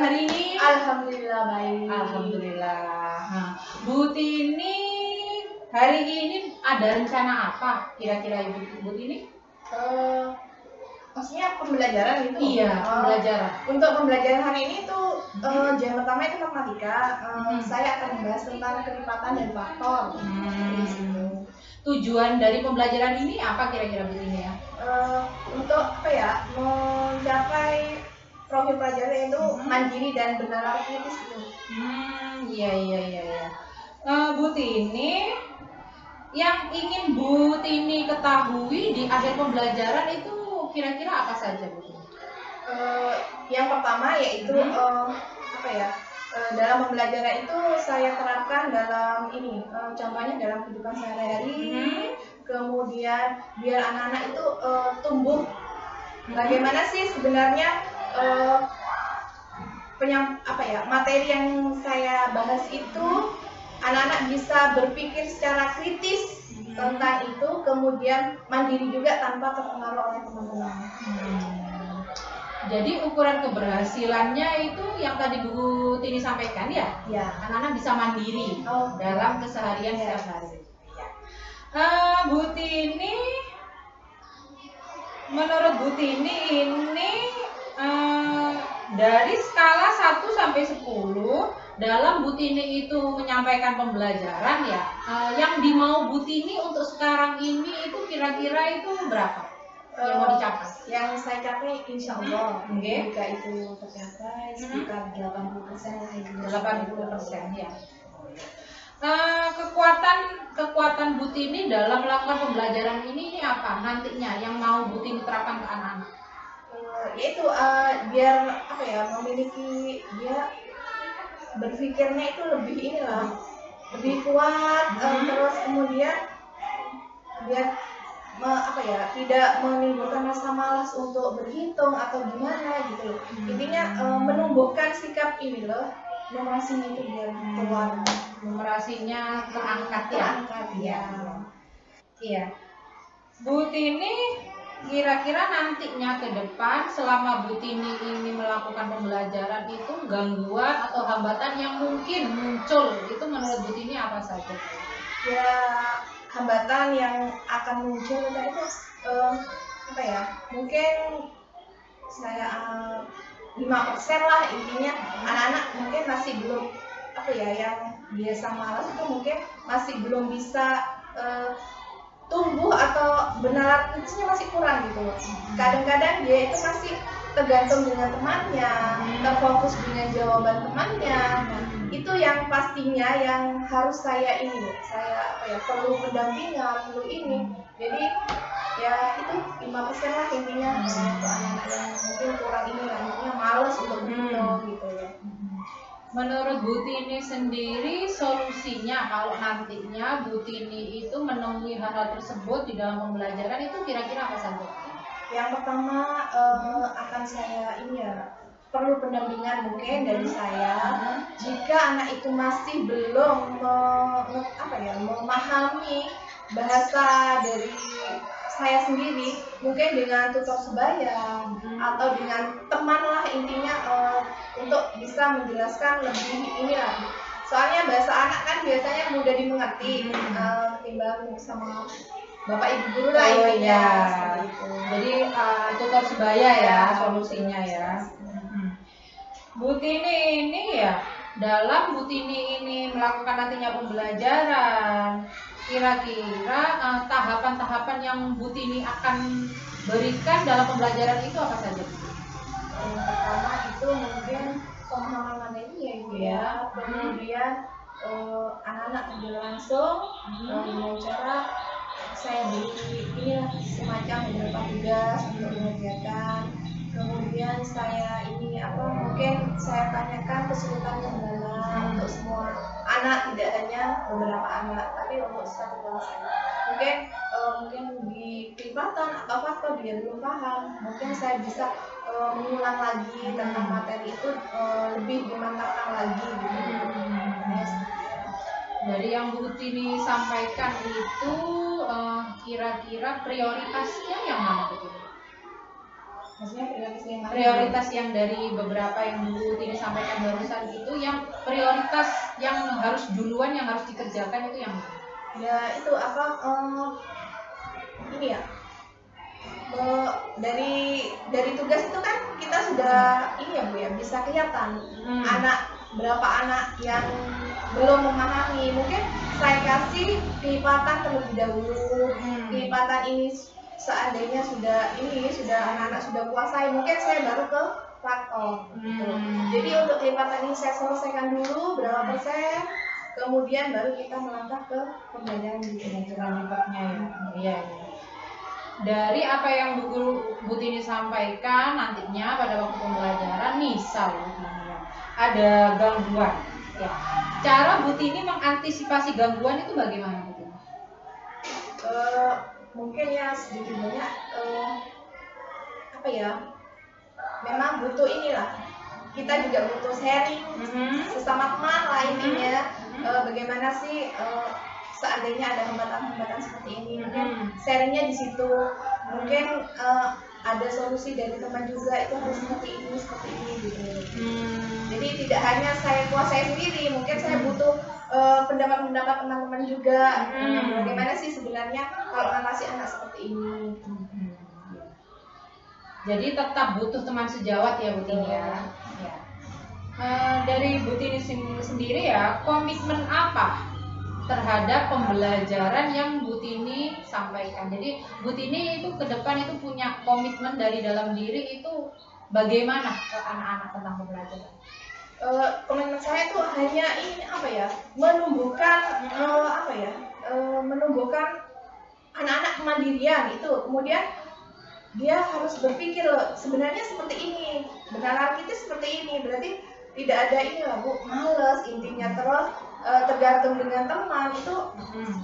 hari ini? Alhamdulillah baik. Alhamdulillah. Nah, Bu Tini hari ini ada rencana apa kira-kira Ibu Tini? Maksudnya pembelajaran gitu? Iya, pembelajaran. Untuk pembelajaran hari ini tuh jam pertama itu matematika. Saya akan membahas tentang kelipatan dan faktor. Tujuan dari pembelajaran ini apa kira-kira Bu Tini ya? Untuk apa ya? Mencapai profil pelajaran itu mandiri dan benar kritis gitu. Iya. Bu Tini, yang ingin Bu Tini ketahui di akhir pembelajaran itu kira-kira apa saja Bu Tini? Yang pertama yaitu dalam pembelajaran itu saya terapkan dalam ini, contohnya dalam kehidupan sehari-hari. Kemudian biar anak-anak itu tumbuh. Bagaimana sih sebenarnya materi yang saya bahas itu anak-anak bisa berpikir secara kritis tentang itu, kemudian mandiri juga tanpa terpengaruh oleh teman-teman. Jadi ukuran keberhasilannya itu yang tadi Bu Tini sampaikan ya? Ya. Anak-anak bisa mandiri dalam keseharian setiap hari. Bu Tini, menurut Bu Tini ini dari skala 1 sampai 10 dalam Bu Tini itu menyampaikan pembelajaran ya, yang dimau Bu Tini untuk sekarang ini itu kira-kira itu berapa yang mau dicapai? Yang saya capai insya Allah jika itu tercapai sekitar 80% lah. 80% ya. Kekuatan Bu Tini dalam melakukan pembelajaran ini apa nantinya yang mau Bu Tini terapkan ke anak-anak? Yaitu biar memiliki dia berpikirnya itu lebih lebih kuat, terus kemudian biar tidak menimbulkan rasa malas untuk berhitung atau gimana gitu loh. Intinya menumbuhkan sikap numerasinya itu biar keluar, numerasinya terangkat ya. Iya. Bu Tini kira-kira nantinya ke depan selama Bu Tini ini melakukan pembelajaran itu gangguan atau hambatan yang mungkin muncul itu menurut Bu Tini apa saja? Ya, hambatan yang akan muncul itu mungkin saya 5% lah intinya. Anak-anak mungkin masih belum yang biasa malas itu mungkin masih belum bisa tumbuh atau benar kritisnya masih kurang gitu. Kadang-kadang dia itu masih tergantung dengan temannya, terfokus dengan jawaban temannya. Itu yang pastinya yang harus saya perlu pendampingan, perlu ini. Jadi ya itu 5% lah intinya untuk anak-anak yang mungkin kurang intinya malas untuk berhitung gitu ya. Menurut Bu Tini sendiri solusinya kalau nantinya Bu Tini itu menemui hal-hal tersebut di dalam pembelajaran itu kira-kira apa saja? Yang pertama akan saya perlu pendampingan mungkin dari saya. Jika anak itu masih belum memahami bahasa dari saya sendiri, mungkin dengan tutor sebaya atau dengan teman lah intinya untuk bisa menjelaskan lebih soalnya bahasa anak kan biasanya mudah dimengerti ketimbang sama bapak ibu guru lah intinya. Jadi tutor sebaya ya solusinya ya. Bu Tini ini ya, dalam Bu Tini ini melakukan nantinya pembelajaran, kira-kira tahapan-tahapan yang Bu Tini akan berikan dalam pembelajaran itu apa saja? Yang pertama itu mungkin pemahaman materi ya Ibu ya. Kemudian anak-anak terjun langsung dengan cara saya beri semacam beberapa tugas untuk mengerjakan. Kemudian saya mungkin saya tanyakan kesulitan kendala untuk semua anak, tidak hanya beberapa anak, tapi untuk satu kelas. Mungkin di kelipatan atau faktor dia belum paham, mungkin saya bisa mengulang lagi tentang materi itu lebih dimantapkan lagi gitu. Dari yang Bu Tini sampaikan itu kira-kira prioritasnya yang mana betul? Maksudnya prioritas yang mana? Prioritas yang dari beberapa yang Bu Tini sampaikan barusan itu, yang prioritas yang harus duluan, yang harus dikerjakan itu yang mana? Ya itu apa? Ini ya. Dari tugas itu kan kita sudah ini ya Bu ya, bisa kelihatan berapa anak yang belum memahami. Mungkin saya kasih kelipatan terlebih dahulu. Kelipatan ini seandainya sudah anak-anak sudah kuasai, mungkin saya baru ke faktor. Gitu. Jadi untuk kelipatan ini saya selesaikan dulu berapa persen, kemudian baru kita melangkah ke pembelajaran berikutnya ya. Iya. Dari apa yang Bu Tini sampaikan, nantinya pada waktu pembelajaran misal ya, ada gangguan ya. Cara Bu Tini mengantisipasi gangguan itu bagaimana Bu Tini? Mungkin ya sedikit banyak apa ya, memang butuh inilah, kita juga butuh sharing sesama teman lah intinya. Bagaimana sih seandainya ada hambatan-hambatan seperti ini, mungkin sharingnya di situ. Mungkin ada solusi dari teman juga, itu harus seperti ini gitu. Jadi tidak hanya saya kuasai sendiri, mungkin saya butuh pendapat teman-teman juga. Bagaimana sih sebenarnya kalau mengatasi anak seperti ini. Jadi tetap butuh teman sejawat ya Bu Tini ya. Dari Bu Tini sendiri ya, komitmen apa terhadap pembelajaran yang Bu Tini sampaikan? Jadi Bu Tini itu ke depan itu punya komitmen dari dalam diri itu bagaimana ke anak-anak tentang pembelajaran? Komitmen saya itu hanya ini apa ya, menumbuhkan menumbuhkan anak-anak kemandirian itu. Kemudian dia harus berpikir loh, sebenarnya seperti ini, benaran kita seperti ini. Berarti tidak ada ini lah Bu, males intinya, terus tergantung dengan teman,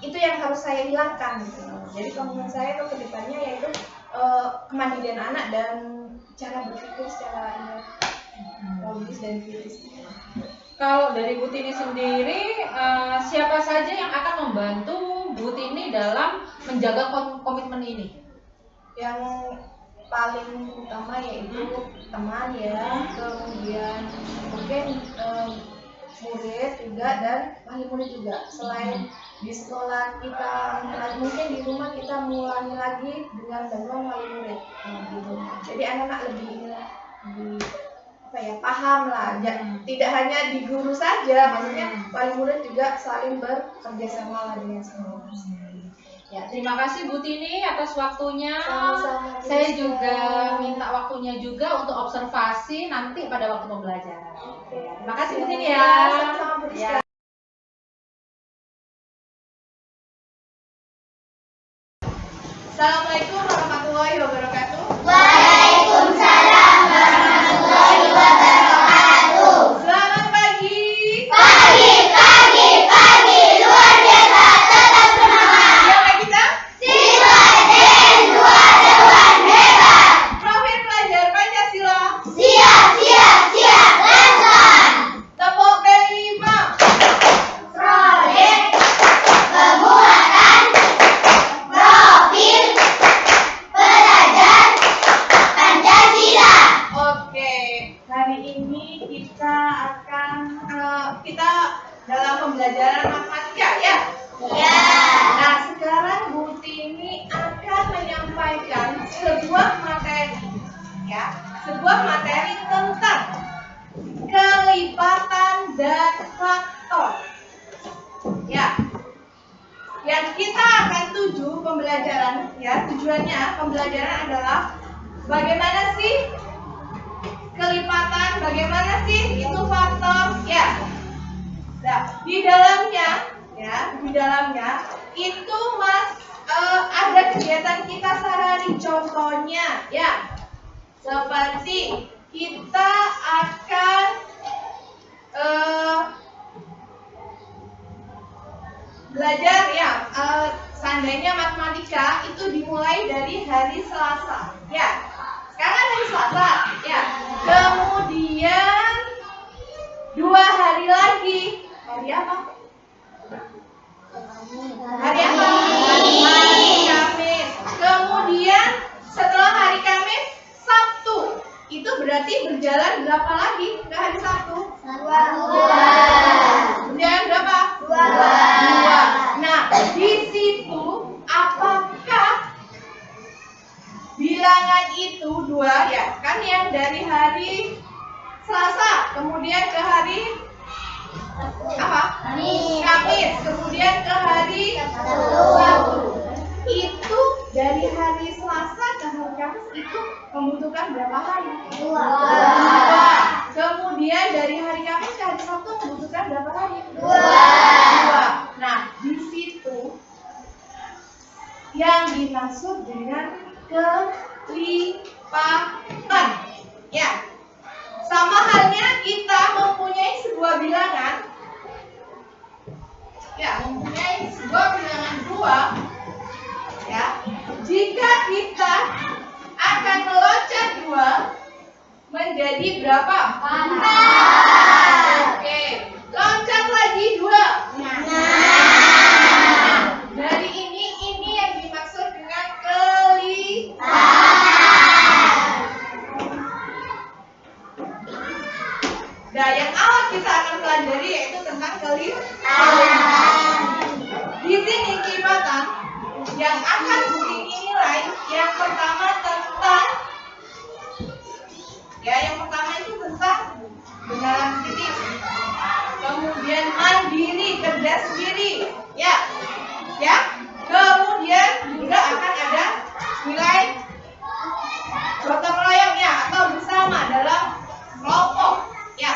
itu yang harus saya hilangkan gitu. Jadi komitmen saya itu kedepannya yaitu kemandirian anak dan cara berpikir secara logis dan kritis. Kalau dari Bu Tini sendiri, siapa saja yang akan membantu Bu Tini dalam menjaga komitmen ini? Yang paling utama yaitu teman ya, kemudian mungkin murid juga dan wali murid juga. Selain di sekolah kita mungkin di rumah kita mengulangi lagi dengan bantuan wali murid gitu. Jadi anak-anak lebih paham lah. Tidak hanya di guru saja, maksudnya wali murid juga saling bekerja sama dengan semua. Ya, terima kasih Bu Tini atas waktunya. Sama-sama. Saya juga minta waktunya juga untuk observasi nanti pada waktu pembelajaran. Terima kasih Bu Tini ya. Sama-sama Bu Rizka. Assalamualaikum warahmatullahi wabarakatuh. Waalaikumsalam warahmatullahi wabarakatuh. Selamat pagi. Pagi, luar biasa, tetap semangat. Siapa kita? Siswa SDN 2 Dewan Hebat. Profil pelajar Pancasila. Siap, laksanakan. Tepuk kelima. Proyek penguatan profil pelajar Pancasila. Oke, hari ini kita dalam pembelajaran matematika ya. Ya. Nah, sekarang Bu Tini akan menyampaikan sebuah materi tentang kelipatan dan faktor. Ya. Yang kita akan tuju pembelajaran ya, tujuannya pembelajaran adalah bagaimana sih kelipatan, bagaimana sih itu faktor ya. Nah, di dalamnya itu ada kegiatan kita sehari, contohnya ya seperti kita akan belajar ya, seandainya matematika itu dimulai dari hari Selasa ya. Sekarang hari Selasa ya. Kemudian 2 hari lagi. Hari apa? Hari apa? Hari Kamis. Kemudian setelah hari Kamis, Sabtu Kemudian berapa? 2. Nah, di situ apakah bilangan itu 2 ya? Kan yang dari hari Selasa, kemudian ke hari apa? Kamis, kemudian ke hari Sabtu. Itu dari hari Selasa ke hari Kamis itu membutuhkan berapa hari? 2. Kemudian dari hari Kamis ke hari Sabtu membutuhkan berapa hari? 2. Nah, di situ yang dimaksud dengan kelipatan. Ya. Sama halnya kita mempunyai sebuah bilangan. Ya, mempunyai sebuah bilangan 2. Ya. Jika kita akan meloncat 2 menjadi berapa? 4. Oke. Loncat lagi 2. Dari ini yang dimaksud dengan kelipatan. Nah, yang awal kita akan pelajari yaitu tentang kelipatan. Di sini kelipatan yang akan bukti nilai yang pertama tentang itu tentang benaran titik. Kemudian mandiri, kerja sendiri. Ya. Kemudian juga akan ada nilai gotong royong ya atau bersama dalam kelompok. Ya.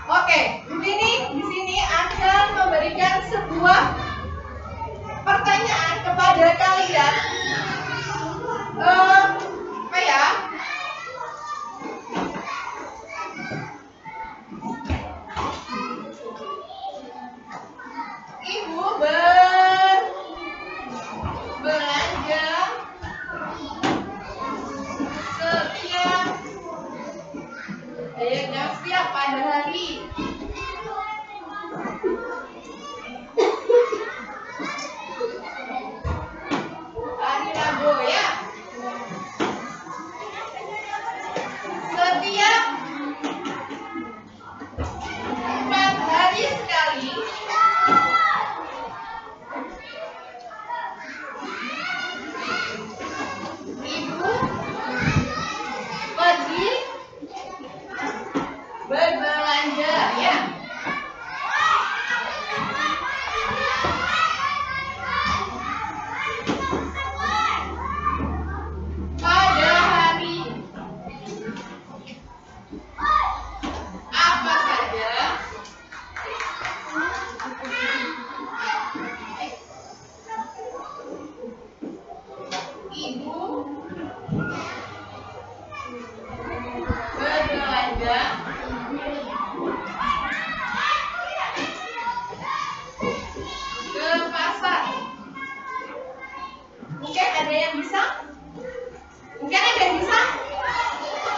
Oke, di sini akan memberikan sebuah pertanyaan kepada kalian. Apa ya? Ibu berbelanja setiap pada hari Rabu ya. Setiap 4 hari sekali ibu pergi berbelanja ya. Pada hari apa saja ibu berbelanja ke pasar. Mungkin ada yang bisa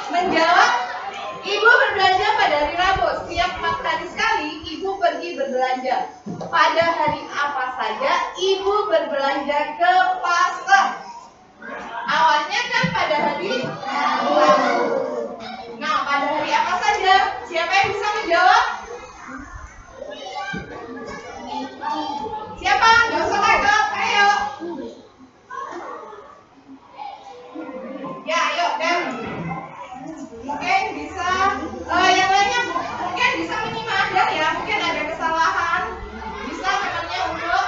menjawab. Ibu berbelanja pada hari Rabu. Setiap 4 hari sekali ibu pergi berbelanja. Pada hari apa saja ibu berbelanja ke pasar? Awalnya kan pada hari Rabu. Nah, pada hari apa saja? Siapa yang bisa menjawab? Siapa? Gak usah takut, ayo. Ya, ayo, Dan. Mungkin bisa, yang lainnya mungkin bisa menyimak Dan ya. Mungkin ada kesalahan. Bisa temannya untuk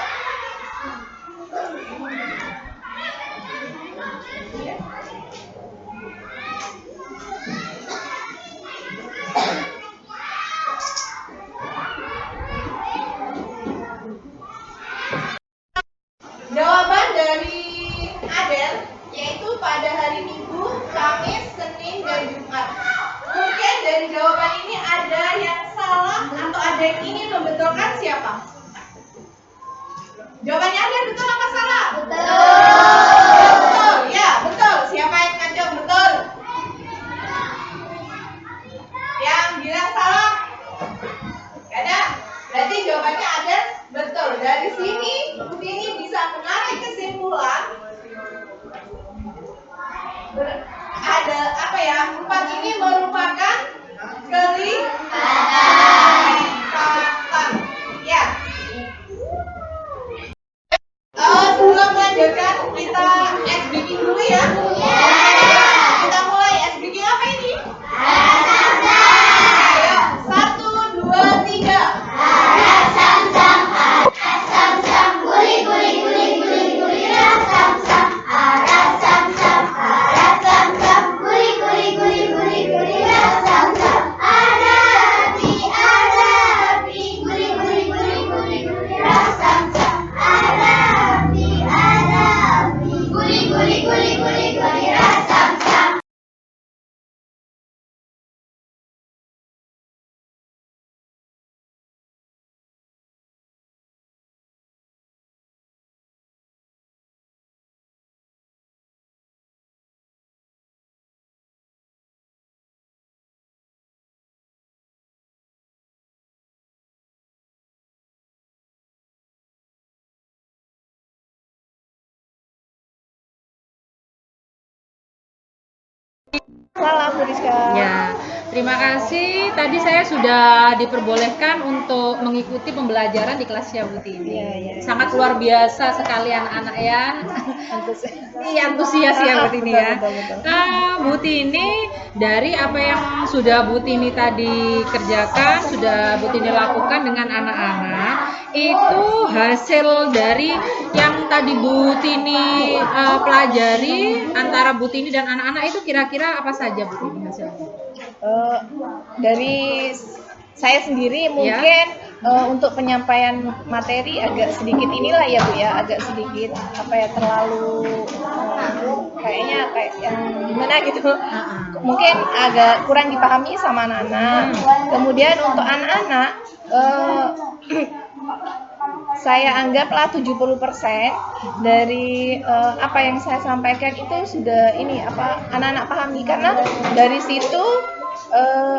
jawaban dari Adel yaitu pada hari Minggu, Kamis, Senin, dan Jumat. Mungkin dari jawaban ini ada yang salah atau ada yang ingin membetulkan siapa? Jawabannya ada betul apa salah? Betul, ya betul. Siapa yang ngajak betul? Yang bilang salah? Gak ada. Berarti jawabannya ada betul. Dari sini, ini bisa menarik kesimpulan. Ada apa ya? 4 ini merupakan kelipatan. Salam Bu Rizka. Ya, terima kasih. Tadi saya sudah diperbolehkan untuk mengikuti pembelajaran di kelasnya Bu Tini. Iya. Sangat luar biasa sekali anak-anak ya. Iya, antusias ya Bu Tini ya. Betul. Bu Tini, dari apa yang sudah Bu Tini tadi kerjakan, sudah Bu Tini lakukan dengan anak-anak, itu hasil dari yang tadi Bu Tini pelajari antara Bu Tini dan anak-anak itu kira-kira apa saja Bu Tini hasilnya? Dari saya sendiri mungkin untuk penyampaian materi agak sedikit inilah ya Bu ya, agak sedikit apa ya, terlalu kayaknya kayak yang gimana gitu. Mungkin agak kurang dipahami sama anak-anak. Kemudian untuk anak-anak saya anggaplah 70% dari apa yang saya sampaikan itu sudah anak-anak pahami, karena dari situ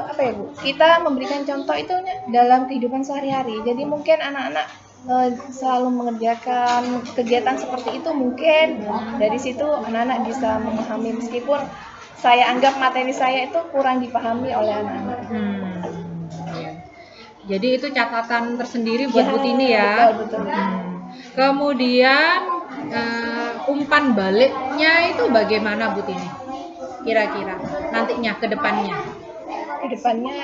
apa ya Bu, kita memberikan contoh itu dalam kehidupan sehari-hari. Jadi mungkin anak-anak selalu mengerjakan kegiatan seperti itu, mungkin dari situ anak-anak bisa memahami, meskipun saya anggap materi saya itu kurang dipahami oleh anak-anak. Jadi itu catatan tersendiri buat Bu Tini ya. Betul. Kemudian umpan baliknya itu bagaimana Bu Tini? Kira-kira nantinya ke depannya? Kedepannya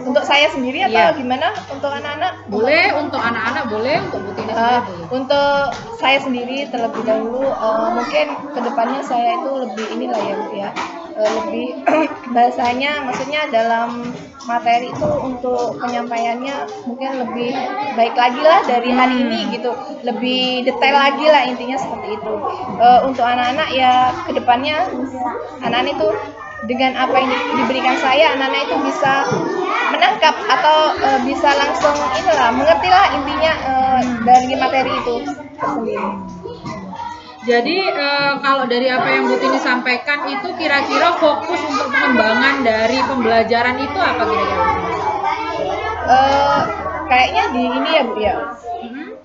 untuk saya sendiri atau gimana untuk anak-anak? Boleh untuk anak-anak, boleh untuk Bu Tini sendiri boleh. Untuk saya sendiri terlebih dahulu mungkin kedepannya saya itu lebih inilah ya Bu ya, lebih bahasanya, maksudnya dalam materi itu untuk penyampaiannya mungkin lebih baik lagi lah dari hari ini gitu, lebih detail lagi lah, intinya seperti itu. Untuk anak-anak ya kedepannya anak-anak itu dengan apa yang diberikan saya, anak-anak itu bisa menangkap atau bisa langsung mengerti lah intinya dari materi itu tersendiri. Jadi kalau dari apa yang Bu Tini sampaikan itu kira-kira fokus untuk pengembangan dari pembelajaran itu apa kira-kira? Kayaknya di ini ya Bu ya,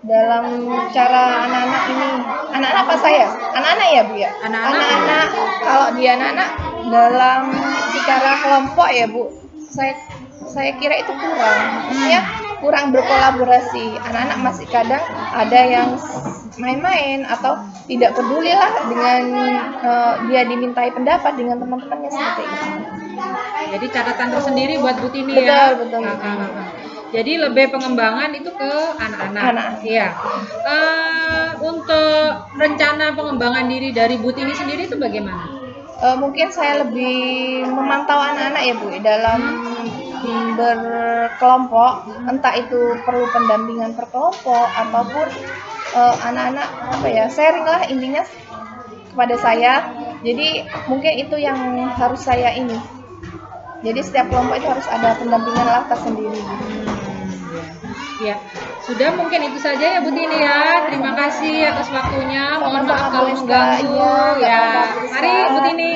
dalam cara anak-anak apa saya? Anak-anak ya Bu ya? Anak-anak, kalau di anak-anak dalam secara kelompok ya Bu, saya kira itu kurang, maksudnya kurang berkolaborasi. Anak-anak masih kadang ada yang main-main atau tidak peduli lah dengan dia dimintai pendapat dengan teman-temannya seperti itu. Jadi catatan tersendiri buat Bu Tini ya. Betul. Jadi lebih pengembangan itu ke anak-anak. Iya. Untuk rencana pengembangan diri dari Bu Tini sendiri itu bagaimana? Mungkin saya lebih memantau anak-anak ya Bu dalam berkelompok, entah itu perlu pendampingan per kelompok ataupun anak-anak sharing lah intinya kepada saya. Jadi mungkin itu yang harus saya ini. Jadi setiap kelompok itu harus ada pendampingan lah tersendiri. Ya, sudah mungkin itu saja ya Bu Tini ya. Terima kasih atas waktunya. Mohon maaf kalau mengganggu. Ya, mari Bu Tini.